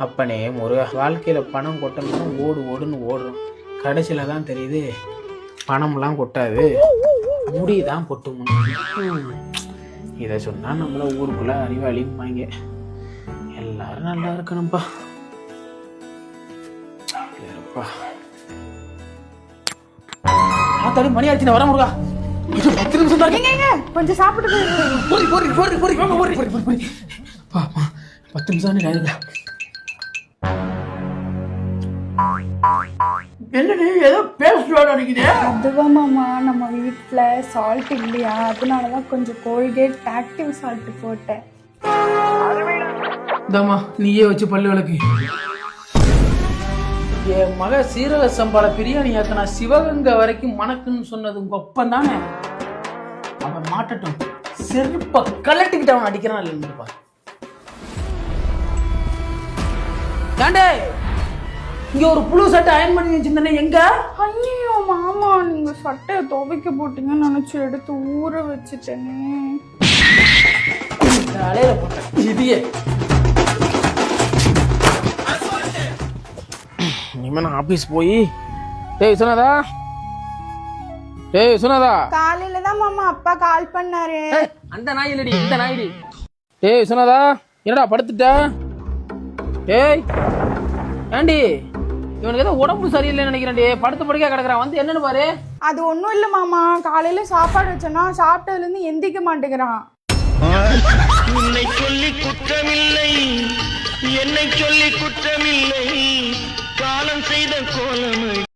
அப்பனே முருகா, வாழ்க்கையில் பணம் கொட்டணும்னா ஓடுன்னு ஓடுறோம். கடைசியில் தான் தெரியுது பணம்லாம் கொட்டாது, முடி தான் கொட்டு முடியும். இதை சொன்னால் நம்மள ஊருக்குள்ளே அறிவாளிப்பாங்க. எல்லாரும் நல்லா இருக்கணும்ப்பா. ஆத்தாடி மணி ஆச்சு, வர முருகா. இது 10 நிமிஷம் தான். கொஞ்சம் சாப்பிட்டு 10 நிமிஷம் ஆயிருக்கா. என்னடி ஏதோ பேஸ்ட் அடிக்குது? அதுவா மாமா, நம்ம வீட்டுல சால்ட் இல்லையா, அதனாலதான் கொஞ்சம் கோல்கேட் ஆக்டிவ் சால்ட் போட்டேன். இந்தாம்மா, நீயே வச்சு பல்லு விளக்கு. என் மக சீரக சம்பால பிரியாணி ஆக்கினா சிவகங்கை வரைக்கும் மணக்குன்னு சொன்னது உங்க ஒப்பம் தானே. அவன் மாட்டட்டும், செருப்ப கலட்டிக்கிட்டு அவன் அடிக்கிறான் இல்லைப்பா. ஏண்டே, இங்க ஒரு புழு சட்டை அயன் பண்ணி வச்சிருந்தேனே, எங்க? ஐயோ மாமா, நீங்க சட்டையை துவைக்க போட்டீங்கன்னு நினைச்சு எடுத்து ஊற வச்சுட்டேனே. அலையில போட்டேன் இதையே. இனிமே நான் ஆபீஸ் போய் டேய் சுனதா காலையில தான் மாமா அப்பா கால் பண்ணாரு. அந்த நாய் இல்லடி, இந்த நாயிடி. டேய் சுனதா, என்னடா படுத்துட்ட? டேய் ஏண்டி, இவனுக்கு ஏதோ உடம்பு சரியில்லைன்னு நினைக்கிறேன்டி, படுத்து படுக்க கிடக்குறான். வந்து என்னன்னு பாரு. அது ஒண்ணும் இல்ல மாமா, காலையில சாப்பாடு வச்சேன்னா சாப்பிட்டதுல இருந்து எந்திக்க மாட்டேங்கிறான். உன்னை சொல்லி குற்றமில்லை, என்னை சொல்லி குற்றமில்லை, காலம் செய்த கோலமை.